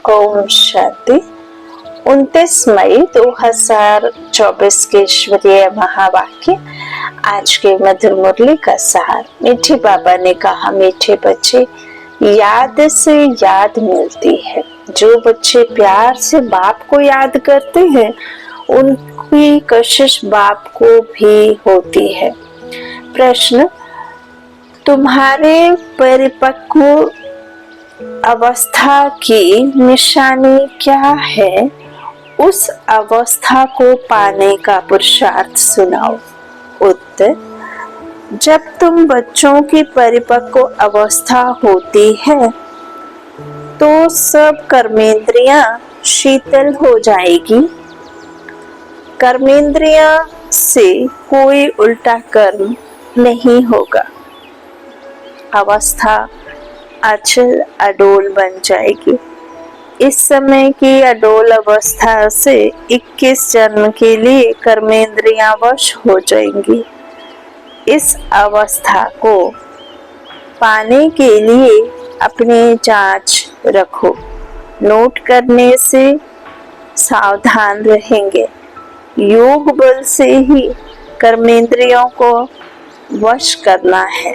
ओम शांति। 29 मई 2024 के ईश्वरीय महावाक्य। आज के मधुर मुरली का सार। मीठे बाबा ने कहा, मीठे बच्चे, याद से याद मिलती है। जो बच्चे प्यार से बाप को याद करते हैं, उनकी कशिश बाप को भी होती है। प्रश्न, तुम्हारे परिपक्व अवस्था की निशानी क्या है? उस अवस्था को पाने का पुरुषार्थ सुनाओ। उत्तर, जब तुम बच्चों की परिपक्व अवस्था होती है तो सब कर्मेंद्रियां शीतल हो जाएगी। कर्मेंद्रियां से कोई उल्टा कर्म नहीं होगा। अवस्था अचल अडोल बन जाएगी। इस समय की अडोल अवस्था से 21 जन्म के लिए कर्मेंद्रियां वश हो जाएंगी। इस अवस्था को पाने के लिए अपनी जांच रखो। नोट करने से सावधान रहेंगे। योग बल से ही कर्मेंद्रियों को वश करना है।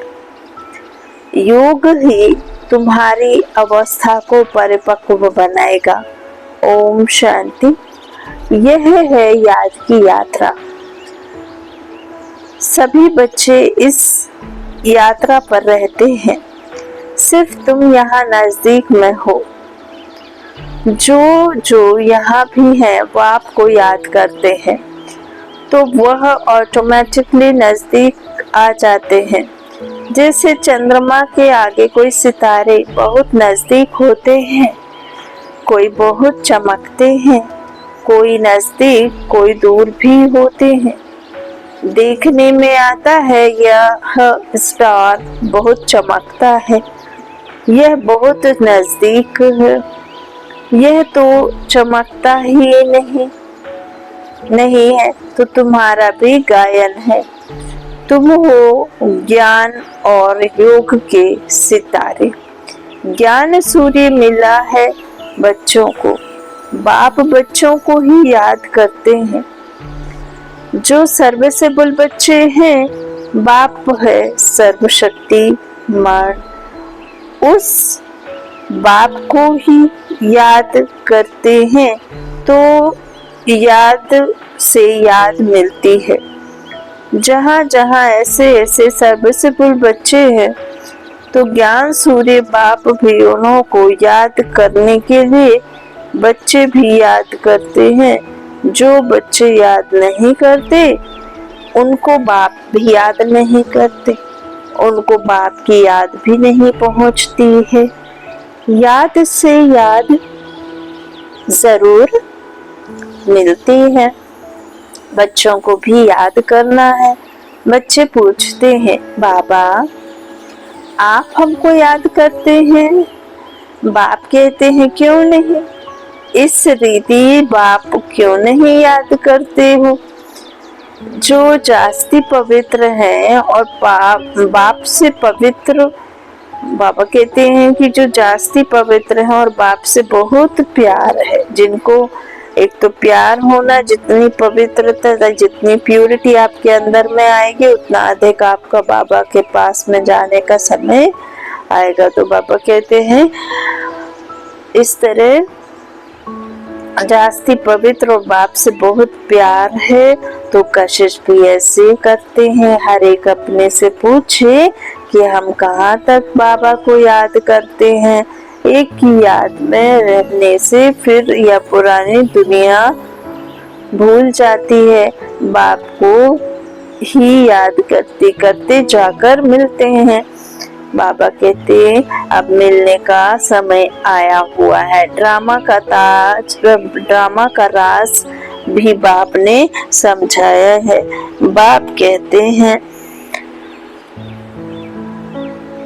योग ही तुम्हारी अवस्था को परिपक्व बनाएगा। ओम शांति। यह है याद की यात्रा। सभी बच्चे इस यात्रा पर रहते हैं। सिर्फ तुम यहाँ नजदीक में हो। जो यहाँ भी है वो आपको याद करते हैं, तो वह ऑटोमेटिकली नजदीक आ जाते हैं। जैसे चंद्रमा के आगे कोई सितारे बहुत नजदीक होते हैं, कोई बहुत चमकते हैं, कोई नजदीक कोई दूर भी होते हैं। देखने में आता है यह स्टार बहुत चमकता है, यह बहुत नजदीक है। यह तो चमकता ही नहीं है तो तुम्हारा भी गायन है। तुम हो ज्ञान और योग के सितारे। ज्ञान सूर्य मिला है बच्चों को। बाप बच्चों को ही याद करते हैं। जो सर्वसेबुल बच्चे हैं, बाप है सर्वशक्तिमान। उस बाप को ही याद करते हैं तो याद से याद मिलती है। जहाँ जहाँ ऐसे सर्वसेबुल बच्चे हैं, तो ज्ञान सूर्य बाप भी उन्हों को याद करने के लिए बच्चे भी याद करते हैं। जो बच्चे याद नहीं करते, उनको बाप भी याद नहीं करते, उनको बाप की याद भी नहीं पहुँचती है। याद से याद जरूर मिलती है। बच्चों को भी याद करना है। बच्चे पूछते हैं, बाबा आप हमको याद करते हैं? बाप कहते हैं, क्यों नहीं? इस रीति बाप क्यों नहीं याद करते हो? जो जास्ती पवित्र है और बाप से पवित्र, बाबा कहते हैं कि जो जास्ती पवित्र है और बाप से बहुत प्यार है, जिनको एक तो प्यार होना, जितनी पवित्रता, जितनी प्यूरिटी आपके अंदर में आएगी, उतना अधिक आपका बाबा के पास में जाने का समय आएगा। तो बाबा कहते हैं इस तरह जास्ती पवित्र और बाप से बहुत प्यार है, तो कशिश भी ऐसे करते हैं। हर एक अपने से पूछे कि हम कहाँ तक बाबा को याद करते हैं। एक की याद में रहने से फिर यह पुरानी दुनिया भूल जाती है। बाप को ही याद करते करते जाकर मिलते हैं। बाबा कहते हैं अब मिलने का समय आया हुआ है। ड्रामा का राज भी बाप ने समझाया है। बाप कहते हैं,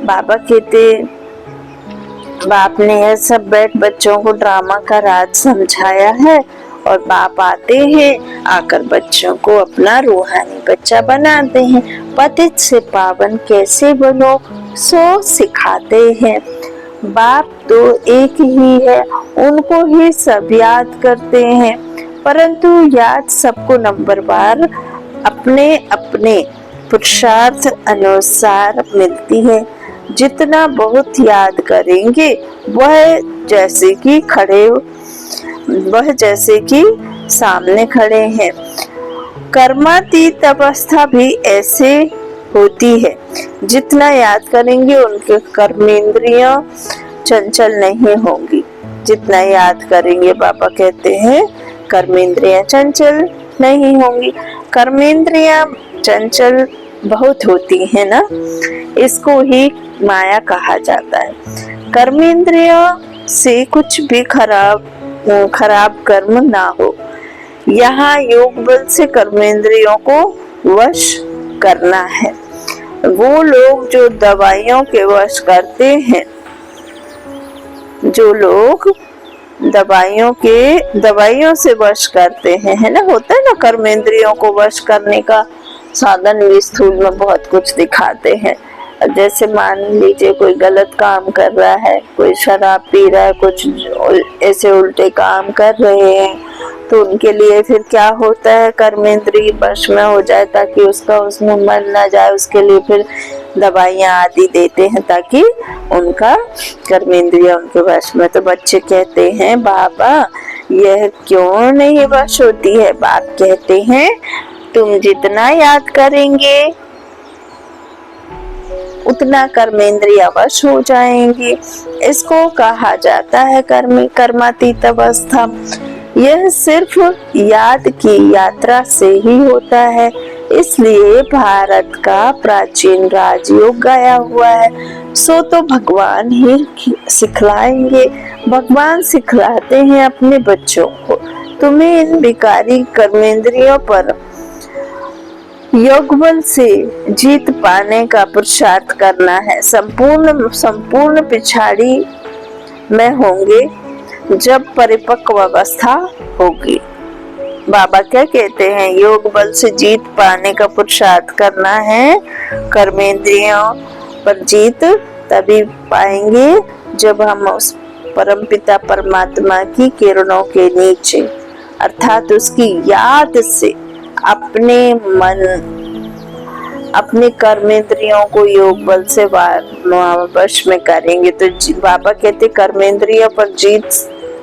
बाबा कहते बाप ने यह सब बच्चों को ड्रामा का राज समझाया है और बाप आते हैं, आकर बच्चों को अपना रूहानी बच्चा बनाते हैं। पतित से पावन कैसे बनो सो सिखाते हैं। बाप तो एक ही है, उनको ही सब याद करते हैं, परंतु याद सबको नंबरवार अपने अपने पुरुषार्थ अनुसार मिलती है। जितना बहुत याद करेंगे वह जैसे कि सामने खड़े हैं। कर्मातीत अवस्था भी ऐसे होती है। जितना याद करेंगे उनके कर्मेंद्रियां चंचल नहीं होंगी। जितना याद करेंगे, बाबा कहते हैं, कर्मेंद्रियां चंचल नहीं होंगी। कर्मेंद्रियां चंचल बहुत होती है ना, इसको ही माया कहा जाता है। कर्मेंद्रियों से कुछ भी खराब कर्म ना हो। यहाँ योग बल से कर्मेंद्रियों को वश करना है। वो लोग जो दवाइयों के वश करते हैं, जो लोग दवाइयों से वश करते हैं, है ना, होता है ना, कर्मेंद्रियों को वश करने का साधन भी स्थूल में बहुत कुछ दिखाते हैं। जैसे मान लीजिए कोई गलत काम कर रहा है, कोई शराब पी रहा है, कुछ ऐसे उल्टे काम कर रहे हैं, तो उनके लिए फिर क्या होता है, कर्मेंद्रिय वश में हो जाए ताकि उसमें मन ना जाए, उसके लिए फिर दवाइयां आदि देते हैं ताकि उनका कर्मेंद्रिय उनके वश में। तो बच्चे कहते हैं, बाबा यह क्यों नहीं वश होती है? बाप कहते हैं, तुम जितना याद करेंगे उतना कर्मेंद्रिय वश हो जाएंगे। इसको कहा जाता है कर्मातीत अवस्था। यह सिर्फ याद की यात्रा से ही होता है। इसलिए भारत का प्राचीन राजयोग गाया हुआ है। सो तो भगवान ही सिखलाएंगे। भगवान सिखलाते हैं अपने बच्चों को। तुम्हें इन विकारी कर्मेंद्रियों पर योग बल से जीत पाने का पुरुषार्थ करना है। संपूर्ण पिछाड़ी में होंगे जब परिपक्व अवस्था होगी। बाबा क्या कहते हैं? योग बल से जीत पाने का पुरुषार्थ करना है। कर्मेंद्रियों पर जीत तभी पाएंगे जब हम उस परमपिता परमात्मा की किरणों के नीचे अर्थात उसकी याद से अपने कर्मेंद्रियों को योग बल से वश में करेंगे। तो बाबा कहते कर्मेंद्रियों पर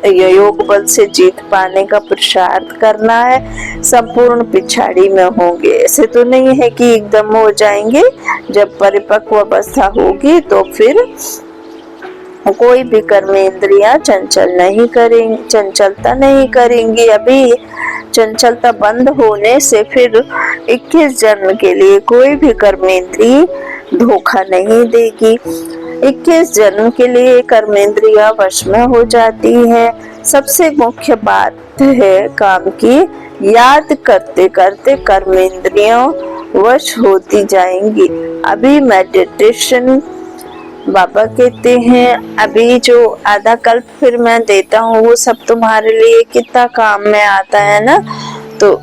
योग बल से जीत पाने का पुरुषार्थ करना है। संपूर्ण पिछाड़ी में होंगे। ऐसे तो नहीं है कि एकदम हो जाएंगे। जब परिपक्व अवस्था होगी तो फिर कोई भी कर्मेंद्रियां चंचलता नहीं करेंगी। अभी चंचलता बंद होने से फिर 21 जन्म के लिए कोई भी कर्मेंद्रिय धोखा नहीं देगी। 21 जन्म के लिए कर्मेंद्रियां वश में हो जाती है। सबसे मुख्य बात है काम की याद करते करते कर्मेंद्रियों वश होती जाएंगी। अभी मेडिटेशन बाबा कहते हैं, अभी जो आधा कल्प फिर मैं देता हूँ वो सब तुम्हारे लिए कितना काम में आता है ना, तो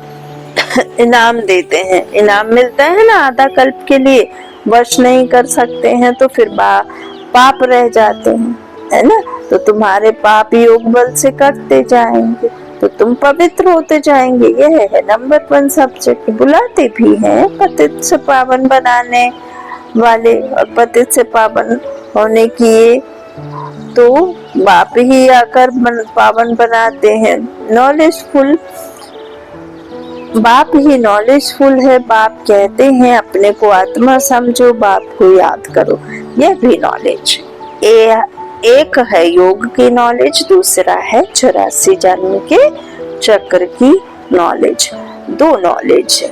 इनाम देते हैं, इनाम मिलता है ना आधा कल्प के लिए। वश नहीं कर सकते हैं तो फिर पाप रह जाते हैं, है ना। तो तुम्हारे पाप योग बल से कटते जाएंगे तो तुम पवित्र होते जाएंगे। यह है नंबर 1 सब्जेक्ट। बुलाते भी हैं पतित से पावन बनाने वाले, और पतित से पावन होने की तो बाप ही आकर पावन बनाते हैं। नॉलेजफुल बाप ही नॉलेजफुल है। बाप कहते हैं अपने को आत्मा समझो, बाप को याद करो। यह भी नॉलेज एक है योग की नॉलेज, दूसरा है 84 जन्म के चक्र की नॉलेज। 2 नॉलेज है।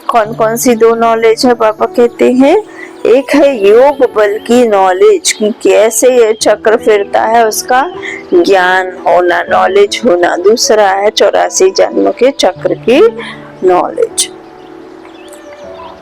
कौन कौन सी 2 नॉलेज है? बाबा कहते हैं एक है योग बल की नॉलेज कि कैसे ये चक्र फिरता है, उसका ज्ञान होना, नॉलेज होना। दूसरा है 84 जन्म के चक्र की नॉलेज।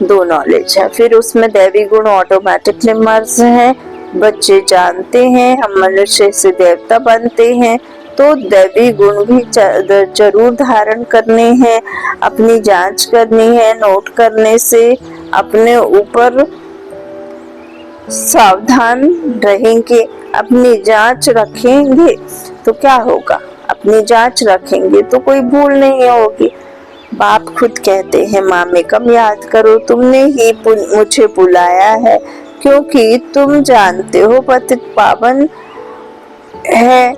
2 नॉलेज है। फिर उसमें दैवी गुण ऑटोमेटिकली मर्ज है। बच्चे जानते हैं हम मनुष्य से देवता बनते हैं, तो दैवी गुण भी जरूर धारण करने हैं। अपनी जांच करनी है। नोट करने से अपने ऊपर सावधान रहेंगे, अपनी जांच रखेंगे तो क्या होगा, अपनी जांच रखेंगे तो कोई भूल नहीं होगी। बाप खुद कहते हैं, माँ में कम याद करो, तुमने ही मुझे बुलाया है क्योंकि तुम जानते हो पतित पावन है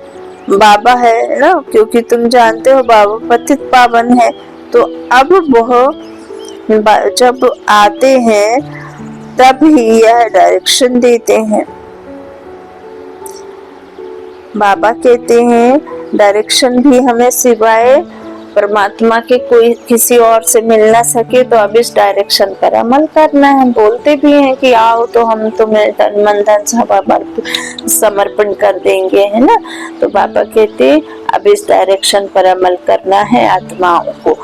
बाबा, है ना, क्योंकि तुम जानते हो बाबा पतित पावन है। तो अब वह जब आते हैं तब ही यह डायरेक्शन देते हैं। बाबा कहते हैं डायरेक्शन भी हमें सिवाय परमात्मा के कोई किसी और से मिल ना सके, तो अब इस डायरेक्शन पर अमल करना है। बोलते भी हैं कि आओ तो हम तुम्हें तन मन धन सब समर्पण कर देंगे, है ना। तो बाबा कहते अब इस डायरेक्शन पर अमल करना है आत्माओं को।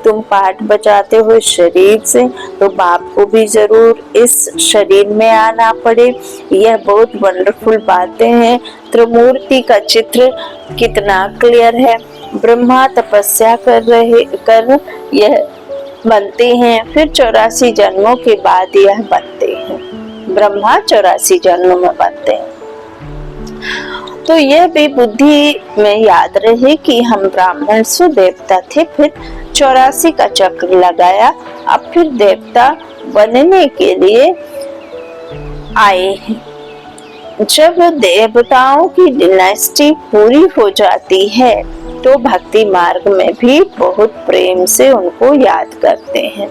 तुम पाठ बजाते हो शरीर से, तो बाप को भी जरूर इस शरीर में आना पड़े। यह बहुत वंडरफुल बातें हैं। त्रिमूर्ति का चित्र कितना क्लियर है। ब्रह्मा तपस्या कर यह बनते हैं, फिर 84 जन्मों के बाद यह बनते हैं। ब्रह्मा 84 जन्मों में बनते हैं। तो यह भी बुद्धि में याद रहे कि हम ब्राह्मण से देवता थे, फिर 84 का चक्र लगाया, अब फिर देवता बनने के लिए आए हैं। जब देवताओं की डिनास्टी पूरी हो जाती है तो भक्ति मार्ग में भी बहुत प्रेम से उनको याद करते हैं।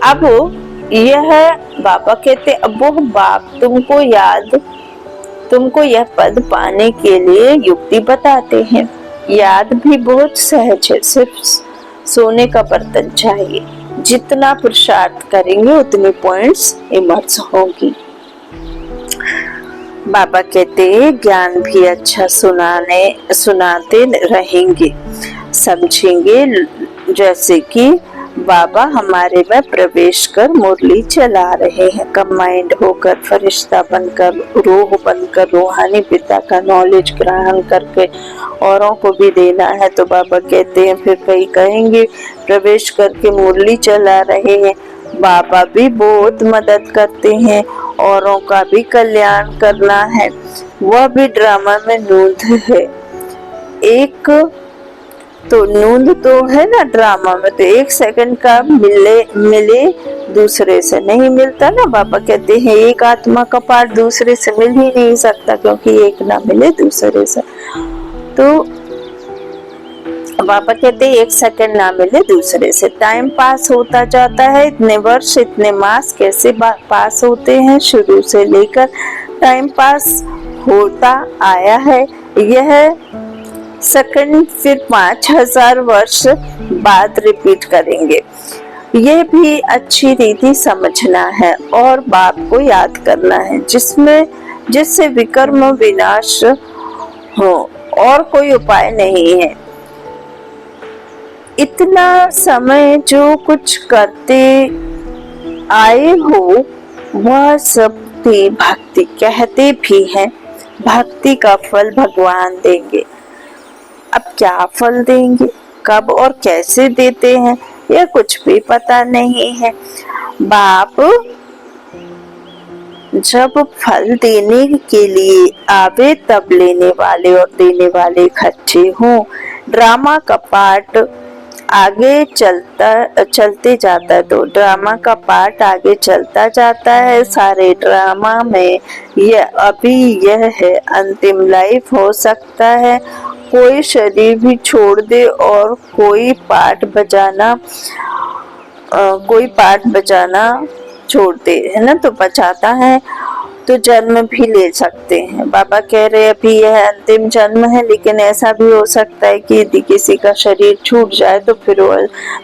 अब यह बाबा कहते, अब वो बाप तुमको यह पद पाने के लिए युक्ति बताते हैं। याद भी बहुत सहज है, सिर्फ सोने का बर्तन चाहिए। जितना पुरुषार्थ करेंगे उतनी पॉइंट्स इमर्ज होंगी। बाबा कहते ज्ञान भी अच्छा सुनाते रहेंगे, समझेंगे। जैसे कि बाबा हमारे में प्रवेश कर मुरली चला रहे हैं, कंबाइंड होकर फरिश्ता बनकर, रूह बनकर, रूहानी पिता का नॉलेज ग्रहण करके औरों को भी देना है। तो बाबा कहते हैं, फिर कई कहेंगे प्रवेश करके मुरली चला रहे हैं। बाबा भी बहुत मदद करते हैं, औरों का भी कल्याण करना है। वह भी ड्रामा में नूंद है। एक तो नूंद तो है ना ड्रामा में, तो 1 सेकंड का मिले दूसरे से नहीं मिलता ना। बाबा कहते हैं एक आत्मा का पार्ट दूसरे से मिल ही नहीं सकता, क्योंकि एक ना मिले दूसरे से। तो बाबा कहते हैं 1 सेकंड ना मिले दूसरे से। टाइम पास होता जाता है, इतने वर्ष इतने मास कैसे पास होते हैं, शुरू से लेकर टाइम पास होता आया है। यह सेकंड फिर 5000 वर्ष बाद रिपीट करेंगे। यह भी अच्छी रीति समझना है और बाप को याद करना है, जिससे विकर्म विनाश हो, और कोई उपाय नहीं है। इतना समय जो कुछ करते आए हो वह सब भी भक्ति कहते भी हैं। भक्ति का फल भगवान देंगे। अब क्या फल देंगे, कब और कैसे देते हैं, यह कुछ भी पता नहीं है। बाप जब फल देने के लिए आवे तब लेने वाले और देने वाले इकट्ठे हों। ड्रामा का पार्ट आगे चलते जाता है, तो ड्रामा का पार्ट आगे चलता जाता है। सारे ड्रामा में यह है, अंतिम लाइफ हो सकता है, कोई शरीर भी छोड़ दे और कोई पार्ट बजाना छोड़ दे, है ना, तो बचाता है तो जन्म भी ले सकते हैं। बाबा कह रहे अभी यह अंतिम जन्म है, लेकिन ऐसा भी हो सकता है कि यदि किसी का शरीर छूट जाए तो फिर वो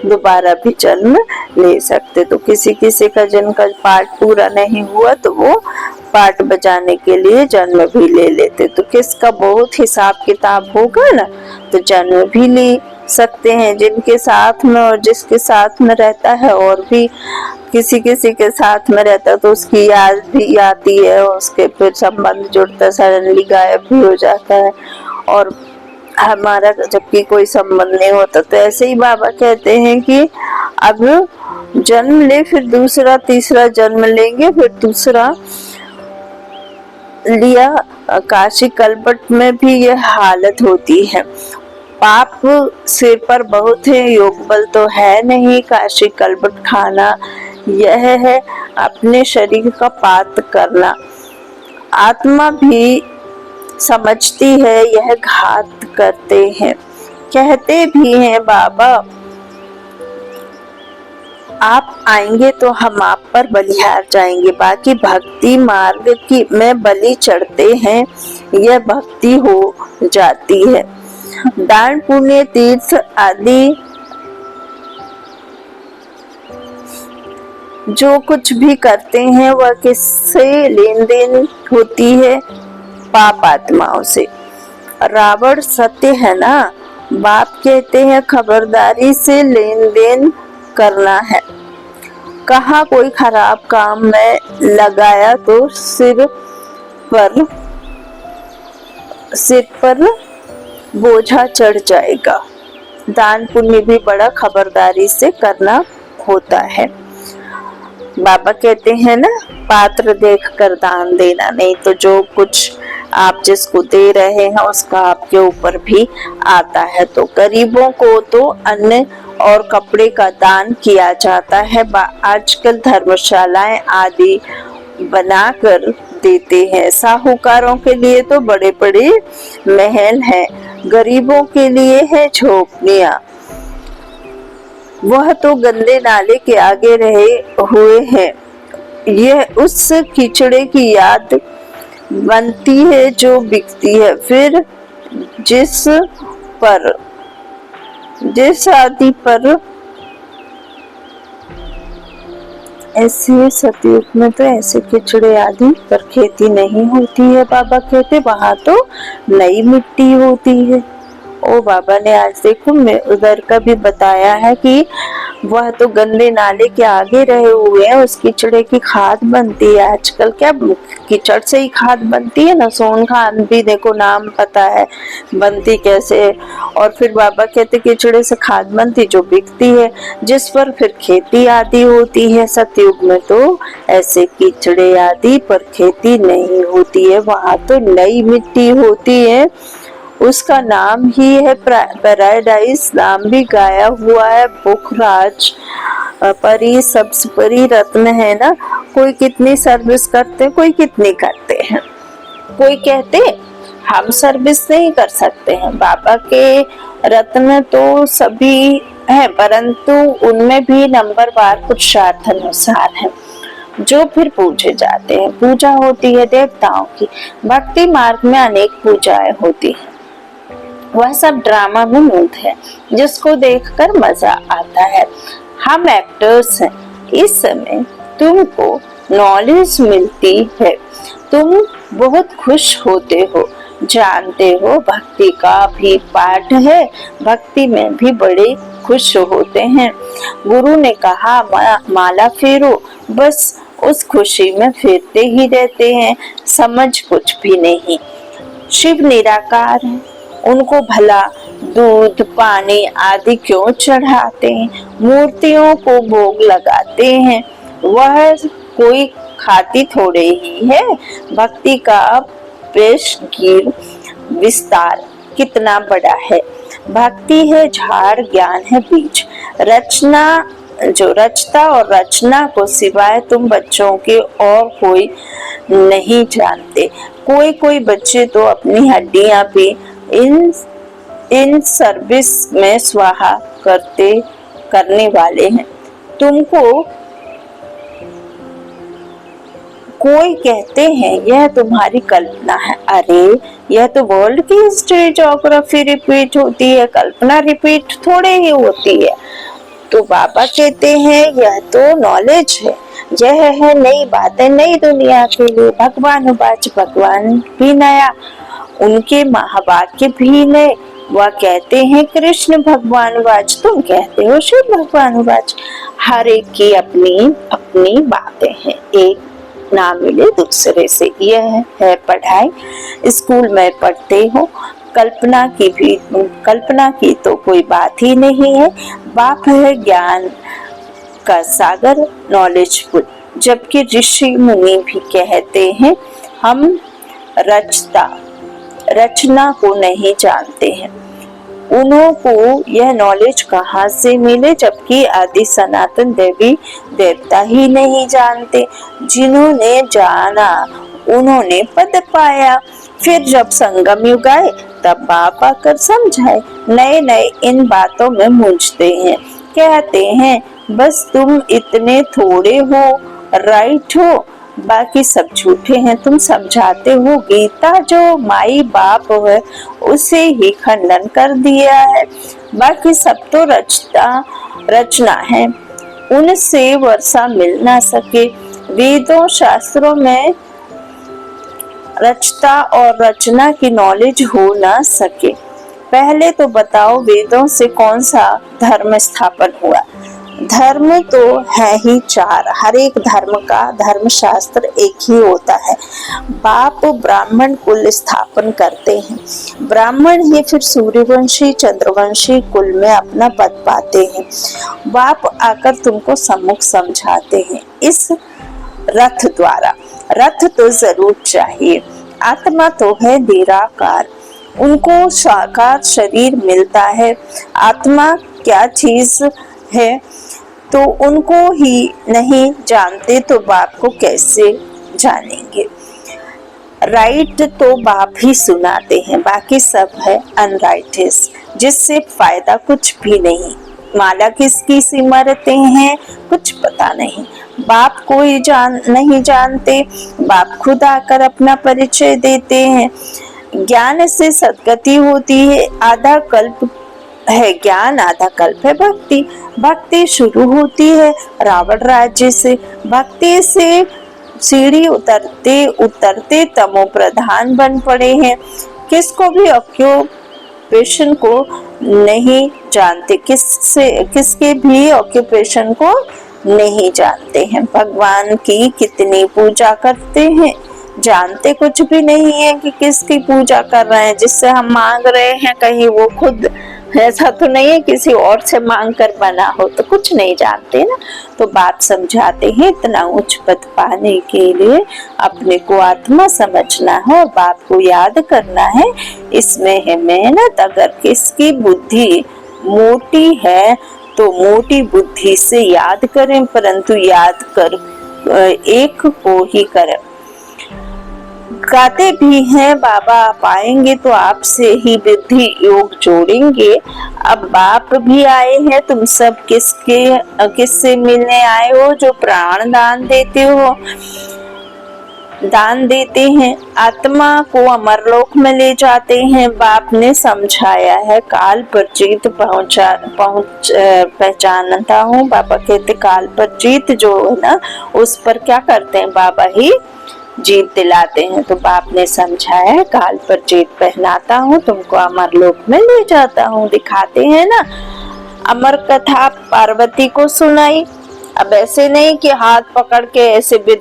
दोबारा भी जन्म ले सकते। तो किसी का जिनका पार्ट पूरा नहीं हुआ तो वो पार्ट बजाने के लिए जन्म भी ले लेते। तो किसका बहुत हिसाब किताब होगा ना, तो जन्म भी ले सकते हैं जिनके साथ में, और जिसके साथ में रहता है और भी किसी के साथ में रहता है तो उसकी याद भी आती है, उसके फिर संबंध जुड़ता है, सडनली गायब भी हो जाता है, और हमारा जबकि कोई संबंध नहीं होता। तो ऐसे ही बाबा कहते हैं कि अब जन्म ले, फिर दूसरा तीसरा जन्म लेंगे, फिर दूसरा लिया। काशी कल्पट में भी यह हालत होती है। पाप सिर पर बहुत है, योग बल तो है नहीं काशी कल्पट खाना। यह है अपने शरीर का पात करना। आत्मा भी समझती है यह घात करते हैं। कहते भी हैं बाबा आप आएंगे तो हम आप पर बलिहार जाएंगे। बाकी भक्ति मार्ग की में बलि चढ़ते हैं, यह भक्ति हो जाती है। दान पुण्य तीर्थ आदि जो कुछ भी करते हैं वह किससे लेन देन होती है? पाप आत्माओं से। रावण सत्य है ना। बाप कहते हैं खबरदारी से लेन देन करना है। कहा कोई खराब काम में लगाया तो सिर पर बोझा चढ़ जाएगा। दान पुण्य भी बड़ा खबरदारी से करना होता है। बाबा कहते हैं ना पात्र देखकर दान देना, नहीं तो जो कुछ आप जिसको दे रहे हैं उसका आपके ऊपर भी आता है। तो गरीबों को तो अन्न और कपड़े का दान किया जाता है। आजकल धर्मशालाएं आदि बनाकर देते हैं। साहूकारों के लिए तो बड़े बड़े महल हैं, गरीबों के लिए है झोपड़ियां। वह तो गंदे नाले के आगे रहे हुए हैं। यह उस कीचड़े की याद बनती है जो बिकती है। फिर जिस आदि पर ऐसे सतयुग में तो ऐसे कीचड़े आदि पर खेती नहीं होती है। बाबा कहते वहां तो नई मिट्टी होती है। ओ बाबा ने आज देखो मैं उधर का भी बताया है कि वह तो गंदे नाले के आगे रहे हुए हैं, उस कीचड़े की खाद बनती है। आजकल क्या कीचड़ से ही खाद बनती है ना, सोन खाद भी देखो नाम पता है बनती कैसे। और फिर बाबा कहते कीचड़े से खाद बनती जो बिकती है, जिस पर फिर खेती आदि होती है। सतयुग में तो ऐसे कीचड़े आदि पर खेती नहीं होती है, वहां तो नई मिट्टी होती है। उसका नाम ही है पैराडाइज, नाम भी गाया हुआ है। पुखराज परी सब्ज परी रत्न है ना। कोई कितनी सर्विस करते हैं, कोई कितनी करते हैं। कोई कहते हम सर्विस नहीं कर सकते हैं। बाबा के रत्न तो सभी है, परंतु उनमें भी नंबरवार कुछ स्वार्थ अनुसार है जो फिर पूजे जाते हैं। पूजा होती है देवताओं की। भक्ति मार्ग में अनेक पूजाएं होती है, वह सब ड्रामा में मूड है जिसको देखकर मजा आता है। हम एक्टर्स हैं। इस समय तुमको नॉलेज मिलती है, तुम बहुत खुश होते हो, जानते हो भक्ति का भी पाठ है। भक्ति में भी बड़े खुश होते हैं। गुरु ने कहा माला फेरो, बस उस खुशी में फेरते ही रहते हैं, समझ कुछ भी नहीं। शिव निराकार है, उनको भला दूध पानी आदि क्यों चढ़ाते हैं, मूर्तियों को भोग लगाते हैं, वह कोई खाती थोड़े ही है। भक्ति का पेशगीर विस्तार कितना बड़ा है। भक्ति है झाड़, ज्ञान है बीज। रचना जो रचता और रचना को सिवाय तुम बच्चों के और कोई नहीं जानते। कोई बच्चे तो अपनी हड्डियां भी इन सर्विस में स्वाहा करने वाले हैं। तुमको कोई कहते हैं यह तुम्हारी कल्पना है। अरे यह तो वर्ल्ड की हिस्ट्री ज्योग्राफी रिपीट होती है, कल्पना रिपीट थोड़े ही होती है। तो बाबा कहते हैं यह तो नॉलेज है, यह है नई बातें नई दुनिया के लिए। भगवान भगवान भी नया, उनके महावाक्य भी नए। वह कहते हैं कृष्ण भगवान वाच, तुम कहते हो शिव भगवान वाच। हर एक की अपनी अपनी बातें हैं, एक ना मिले दूसरे से। यह है पढ़ाई। स्कूल में पढ़ते हो, कल्पना की तो कोई बात ही नहीं है। बाप है ज्ञान का सागर, नॉलेजफुल। जबकि ऋषि मुनि भी कहते हैं हम रचना को नहीं जानते हैं। उन्हों को यह नॉलेज कहाँ से मिले, जबकि आदि सनातन देवी देवता ही नहीं जानते। जिन्होंने जाना उन्होंने पद पाया। फिर जब संगम युग आए तब बाप आकर समझाए। नए नए इन बातों में मूंझते हैं, कहते हैं बस तुम इतने थोड़े हो, राइट हो, बाकी सब झूठे हैं। तुम समझाते हो गीता जो माई बाप है उसे ही खंडन कर दिया है, बाकी सब तो रचना है, उनसे वर्षा मिल ना सके। वेदों शास्त्रों में रचता और रचना की नॉलेज हो ना सके। पहले तो बताओ वेदों से कौन सा धर्म स्थापन हुआ? धर्म तो है ही चार, हर एक धर्म का धर्म शास्त्र एक ही होता है। बाप ब्राह्मण कुल स्थापन करते हैं, ब्राह्मण ही फिर सूर्यवंशी चंद्रवंशी कुल में अपना पद पाते हैं। बाप आकर तुमको सम्मुख समझाते हैं इस रथ द्वारा। रथ तो जरूर चाहिए, आत्मा तो है निराकार, उनको साकार शरीर मिलता है। आत्मा क्या चीज है तो उनको ही नहीं जानते तो बाप को कैसे जानेंगे? राइट तो बाप ही सुनाते हैं, बाकी सब है अनराइटिस, जिससे फायदा कुछ भी नहीं। माला किसकी सिमरते हैं कुछ पता नहीं, बाप कोई नहीं जानते। बाप खुद आकर अपना परिचय देते हैं। ज्ञान से सद्गति होती है, आधा कल्प है ज्ञान, आधा कल्प है भक्ति। भक्ति शुरू होती है रावण राज्य से। भक्ति से सीढ़ी उतरते उतरते तमो प्रधान बन पड़े हैं। किसको भी ऑक्यूपेशन को नहीं जानते, किसके भी ऑक्यूपेशन को नहीं जानते हैं। भगवान की कितनी पूजा करते हैं, जानते कुछ भी नहीं है कि किसकी पूजा कर रहे हैं। जिससे हम मांग रहे हैं कहीं वो खुद, ऐसा तो नहीं है किसी और से मांग कर बना हो, तो कुछ नहीं जानते ना। तो बाप समझाते हैं इतना उच्च पद पाने के लिए अपने को आत्मा समझना है और बाप को याद करना है, इसमें है मेहनत। अगर किसकी बुद्धि मोटी है तो मोटी बुद्धि से याद करें, परंतु याद कर एक को ही करें। गाते भी हैं बाबा आप आएंगे तो आपसे ही बुद्धि योग जोड़ेंगे। अब बाप भी आए हैं, तुम सब किससे मिलने आए हो? जो प्राण दान देते हो, दान देते हैं, आत्मा को अमरलोक में ले जाते हैं। बाप ने समझाया है काल पर जीत पहचानता हूँ। बाबा कहते काल पर जीत जो है ना, उस पर क्या करते हैं? बाबा ही जीत दिलाते हैं। तो बाप ने समझाया है काल पर जीत पहनाता हूँ, तुमको अमरलोक में ले जाता हूँ। दिखाते हैं ना, अमर कथा पार्वती को सुनाई। अब ऐसे नहीं कि हाथ पकड़ के ऐसे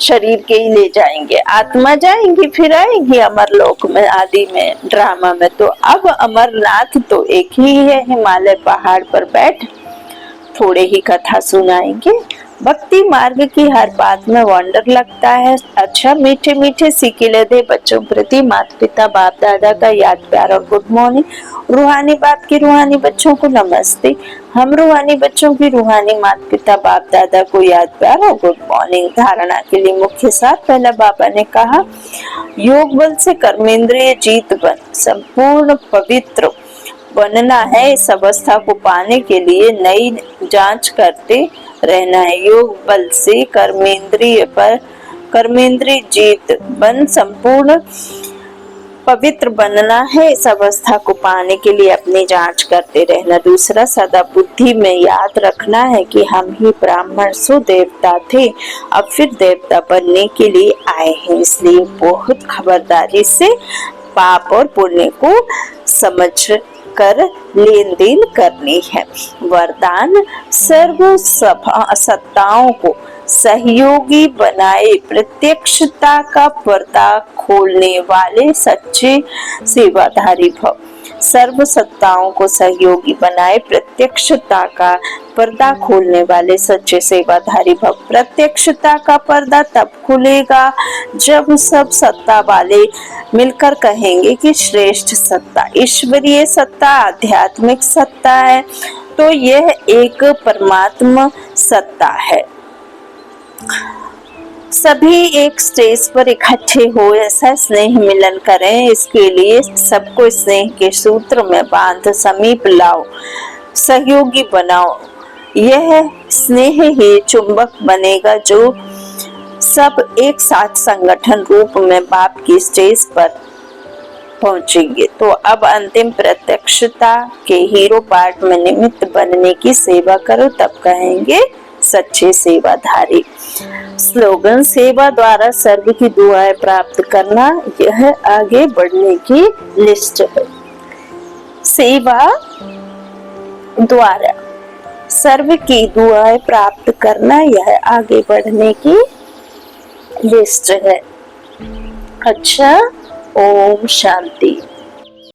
शरीर के ही ले जाएंगे, आत्मा जाएंगी फिर आएंगी अमरलोक में, आदि में ड्रामा में। तो अब अमरनाथ तो एक ही है, हिमालय पहाड़ पर बैठ थोड़े ही कथा सुनाएंगे। भक्ति मार्ग की हर बात में वंडर लगता है। अच्छा मीठे मीठे सीखिले दे बच्चों प्रति माता पिता बाप दादा का याद प्यार और गुड मॉर्निंग। रूहानी बाप की रूहानी बच्चों को नमस्ते। हम रूहानी बच्चों की रूहानी माता पिता बाप दादा को याद प्यार और गुड मॉर्निंग। धारणा के लिए मुख्य साथ पहला बाबा ने कहा, योग बल से कर्मेंद्रिय जीत बन संपूर्ण पवित्र बनना है। इस अवस्था को पाने के लिए नई जांच करते रहना है। योग बल से कर्मेंद्रिय जीत बन संपूर्ण पवित्र बनना है। इस अवस्था को पाने के लिए अपनी जांच करते रहना। दूसरा, सदा बुद्धि में याद रखना है कि हम ही ब्राह्मण सो देवता थे, अब फिर देवता बनने के लिए आए हैं। इसलिए बहुत खबरदारी से पाप और पुण्य को समझ कर लेन देन करनी है। वरदान, सर्व सत्ताओं को सहयोगी बनाए, प्रत्यक्षता का पर्दा खोलने वाले सच्चे सेवाधारी भव। सर्व सत्ताओं को सहयोगी बनाए, प्रत्यक्षता का पर्दा खोलने वाले सच्चे सेवाधारी भव। प्रत्यक्षता का पर्दा तब खुलेगा जब सब सत्ता वाले मिलकर कहेंगे कि श्रेष्ठ सत्ता ईश्वरीय सत्ता, आध्यात्मिक सत्ता है, तो यह एक परमात्मा सत्ता है। सभी एक स्टेज पर इकट्ठे हो ऐसा स्नेह मिलन करें। इसके लिए सबको स्नेह के सूत्र में बांध समीप लाओ, सहयोगी बनाओ। यह स्नेह ही चुंबक बनेगा जो सब एक साथ संगठन रूप में बाप की स्टेज पर पहुंचेंगे। तो अब अंतिम प्रत्यक्षता के हीरो पार्ट में निमित्त बनने की सेवा करो, तब कहेंगे सच्चे सेवाधारी। स्लोगन, सेवा द्वारा सर्व की दुआएं प्राप्त करना, यह आगे बढ़ने की लिस्ट है। सेवा द्वारा सर्व की दुआएं प्राप्त करना, यह आगे बढ़ने की लिस्ट है। अच्छा, ओम शांति।